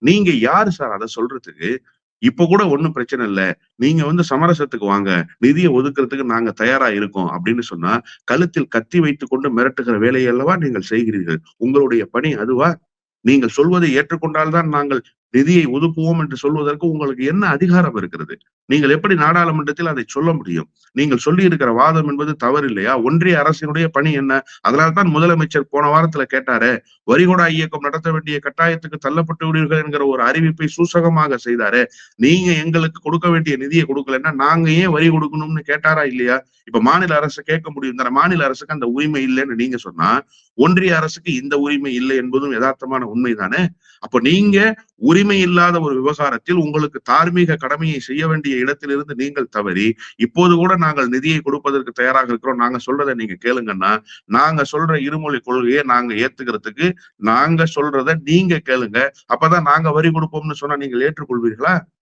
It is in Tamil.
நீங்க யாரு சார் அதை சொல்றதுக்கு? இப்ப கூட ஒண்ணும் பிரச்சனை இல்ல. நீங்க சமரசத்துக்கு வாங்க. நிதிய ஒதுக்குறதுக்கு நாங்க தயாரா இருக்கோம் அப்படின்னு சொன்னா, கழுத்தில் கத்தி வைத்துக் கொண்டு மிரட்டுகிற வேலையை அல்லவா நீங்கள் செய்கிறீர்கள். உங்களுடைய பணி அதுவா? நீங்கள் சொல்வதை ஏற்றுக்கொண்டால் தான் நாங்கள் நிதியை ஒதுக்குவோம் என்று சொல்வதற்கு உங்களுக்கு என்ன அதிகாரம் இருக்கிறது? நீங்கள் எப்படி நாடாளுமன்றத்தில் அதை சொல்ல முடியும்? நீங்கள் சொல்லியிருக்கிற வாதம் என்பது தவறு இல்லையா? ஒன்றிய அரசினுடைய பணி என்ன? அதனால தான் முதலமைச்சர் போன வாரத்துல கேட்டாரே, வரிகொடா இயக்கம் நடத்த வேண்டிய கட்டாயத்துக்கு தள்ளப்பட்டு விடுவீர்கள் என்கிற ஒரு அறிவிப்பை சூசகமாக செய்தாரே. நீங்க எங்களுக்கு கொடுக்க வேண்டிய நிதியை கொடுக்கலன்னா, நாங்க ஏன் வரி கொடுக்கணும்னு கேட்டாரா இல்லையா? இப்ப மாநில அரசு கேட்க முடியும் தானே. மாநில அரசுக்கு அந்த உரிமை இல்லைன்னு நீங்க சொன்னா, ஒன்றிய அரசுக்கு இந்த உரிமை இல்லை என்பதும் யதார்த்தமான உண்மைதானே. அப்ப நீங்க உரிமை இல்லாத ஒரு விவகாரத்தில் உங்களுக்கு தார்மீக கடமையை செய்ய வேண்டிய இடத்திலிருந்து நீங்கள் தவறி, இப்போது கூட நாங்கள் நிதியை கொடுப்பதற்கு தயாராக இருக்கிறோம். நாங்க சொல்றதை நீங்க கேளுங்கன்னா, நாங்க சொல்ற இருமொழி கொள்கையை நாங்க ஏத்துக்கிறதுக்கு, நாங்க சொல்றத நீங்க கேளுங்க. அப்பதான் நாங்க வரி கொடுப்போம்னு சொன்னா நீங்கள் ஏற்றுக்கொள்வீர்களா?